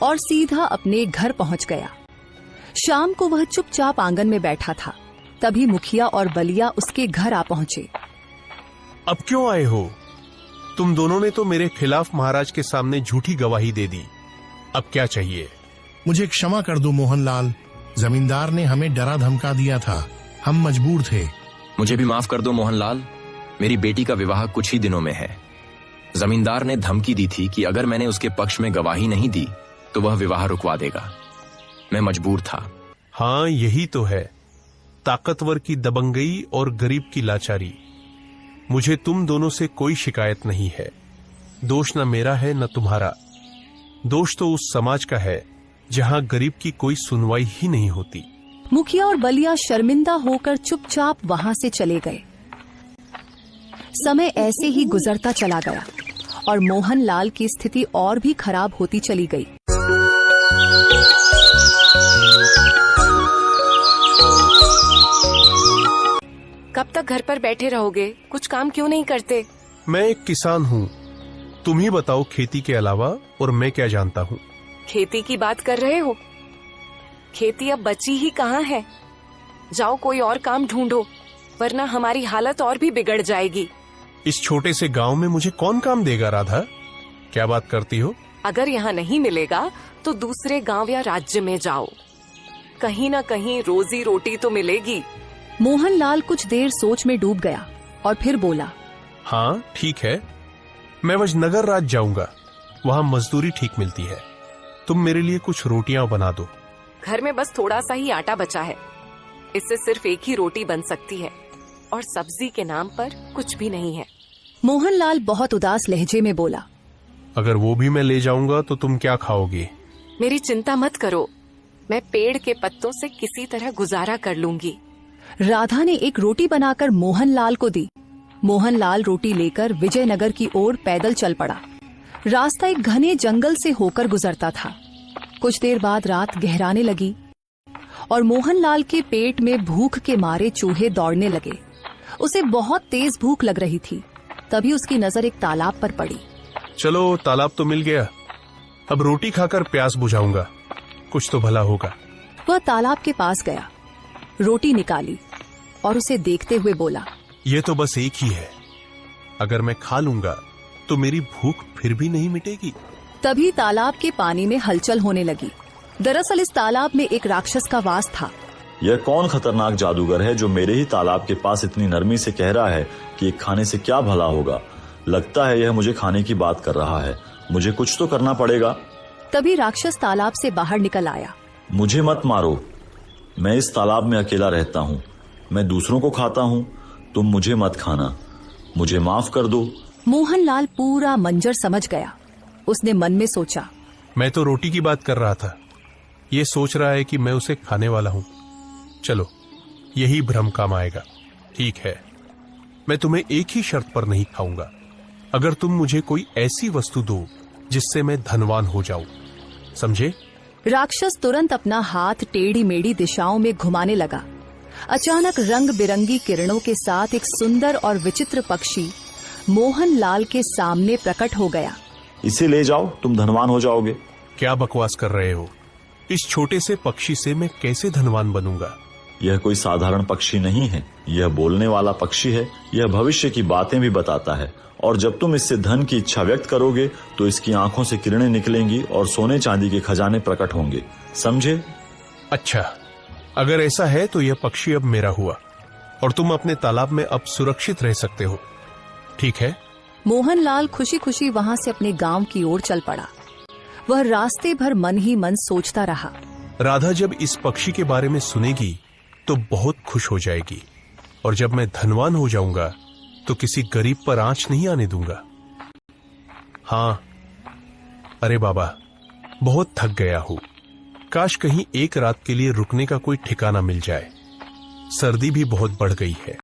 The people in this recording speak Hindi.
और सीधा अपने घर पहुंच गया। शाम को वह चुपचाप आंगन में बैठा था। तभी मुखिया और बलिया उसके घर आ पहुंचे। अब क्यों आए हो? तुम दोनों ने तो मेरे खिलाफ महाराज के सामने झूठी गवाही दे दी। अब क्या चाहिए? मुझे क्षमा कर दो मोहनलाल, जमींदार ने हमें डरा धमका दिया था, हम मजबूर थे। मुझे भी माफ कर दो मोहनलाल, मेरी बेटी का विवाह कुछ ही दिनों में है। जमींदार ने धमकी दी थी कि अगर मैंने उसके पक्ष में गवाही नहीं दी तो वह विवाह रुकवा देगा। मैं मजबूर था। हाँ, यही तो है, ताकतवर की दबंगई और गरीब की लाचारी। मुझे तुम दोनों से कोई शिकायत नहीं है। दोष न मेरा है न तुम्हारा। दोष तो उस समाज का है जहां गरीब की कोई सुनवाई ही नहीं होती। मुखिया और बलिया शर्मिंदा होकर चुपचाप वहां से चले गए। समय ऐसे ही गुजरता चला गया और मोहनलाल की स्थिति और भी खराब होती चली गई। कब तक घर पर बैठे रहोगे? कुछ काम क्यों नहीं करते? मैं एक किसान हूँ, तुम ही बताओ खेती के अलावा और मैं क्या जानता हूँ। खेती की बात कर रहे हो? खेती अब बची ही कहाँ है। जाओ कोई और काम ढूंढो, वरना हमारी हालत और भी बिगड़ जाएगी। इस छोटे से गांव में मुझे कौन काम देगा राधा? क्या बात करती हो? अगर यहाँ नहीं मिलेगा तो दूसरे गांव या राज्य में जाओ, कहीं ना कहीं रोजी रोटी तो मिलेगी। मोहनलाल कुछ देर सोच में डूब गया और फिर बोला, हाँ ठीक है, मैं वजनगर राज्य जाऊंगा, वहां मजदूरी ठीक मिलती है। तुम मेरे लिए कुछ रोटियां बना दो। घर में बस थोड़ा सा ही आटा बचा है, इससे सिर्फ एक ही रोटी बन सकती है और सब्जी के नाम पर कुछ भी नहीं है। मोहनलाल बहुत उदास लहजे में बोला, अगर वो भी मैं ले जाऊंगा तो तुम क्या खाओगे? मेरी चिंता मत करो, मैं पेड़ के पत्तों से किसी तरह गुजारा कर लूंगी। राधा ने एक रोटी बनाकर मोहनलाल को दी। मोहनलाल रोटी लेकर विजयनगर की ओर पैदल चल पड़ा। रास्ता एक घने जंगल से होकर गुजरता था। कुछ देर बाद रात गहराने लगी और मोहनलाल के पेट में भूख के मारे चूहे दौड़ने लगे। उसे बहुत तेज भूख लग रही थी। तभी उसकी नजर एक तालाब पर पड़ी। चलो, तालाब तो मिल गया, अब रोटी खाकर प्यास बुझाऊंगा, कुछ तो भला होगा। वह तालाब के पास गया, रोटी निकाली और उसे देखते हुए बोला, ये तो बस एक ही है, अगर मैं खा लूंगा तो मेरी भूख फिर भी नहीं मिटेगी। तभी तालाब के पानी में हलचल होने लगी। दरअसल इस तालाब में एक राक्षस का वास था। यह कौन खतरनाक जादूगर है जो मेरे ही तालाब के पास इतनी नरमी से कह रहा है कि खाने से क्या भला होगा? लगता है यह मुझे खाने की बात कर रहा है, मुझे कुछ तो करना पड़ेगा। तभी राक्षस तालाब से बाहर निकल आया। मुझे मत मारो, मैं इस तालाब में अकेला रहता हूँ, मैं दूसरों को खाता हूँ, तुम मुझे मत खाना, मुझे माफ कर दो। मोहनलाल पूरा मंजर समझ गया। उसने मन में सोचा, मैं तो रोटी की बात कर रहा था, ये सोच रहा है कि मैं उसे खाने वाला हूँ। चलो, यही भ्रम काम आएगा। ठीक है, मैं तुम्हें एक ही शर्त पर नहीं खाऊंगा, अगर तुम मुझे कोई ऐसी वस्तु दो जिससे मैं धनवान हो जाऊं, समझे? राक्षस तुरंत अपना हाथ टेढ़ी मेढ़ी दिशाओं में घुमाने लगा। अचानक रंग बिरंगी किरणों के साथ एक सुंदर और विचित्र पक्षी मोहनलाल के सामने प्रकट हो गया। इसे ले जाओ, तुम धनवान हो जाओगे। क्या बकवास कर रहे हो? इस छोटे से पक्षी से मैं कैसे धनवान बनूंगा? यह कोई साधारण पक्षी नहीं है, यह बोलने वाला पक्षी है। यह भविष्य की बातें भी बताता है और जब तुम इससे धन की इच्छा व्यक्त करोगे तो इसकी आंखों से किरणें निकलेंगी और सोने चांदी के खजाने प्रकट होंगे, समझे? अच्छा, अगर ऐसा है तो यह पक्षी अब मेरा हुआ और तुम अपने तालाब में अब सुरक्षित रह सकते हो, ठीक है? मोहनलाल खुशी खुशी वहां से अपने गांव की ओर चल पड़ा। वह रास्ते भर मन ही मन सोचता रहा। राधा जब इस पक्षी के बारे में सुनेगी तो बहुत खुश हो जाएगी और जब मैं धनवान हो जाऊंगा तो किसी गरीब पर आंच नहीं आने दूंगा। हाँ, अरे बाबा, बहुत थक गया हूं, काश कहीं एक रात के लिए रुकने का कोई ठिकाना मिल जाए। सर्दी भी बहुत बढ़ गई है।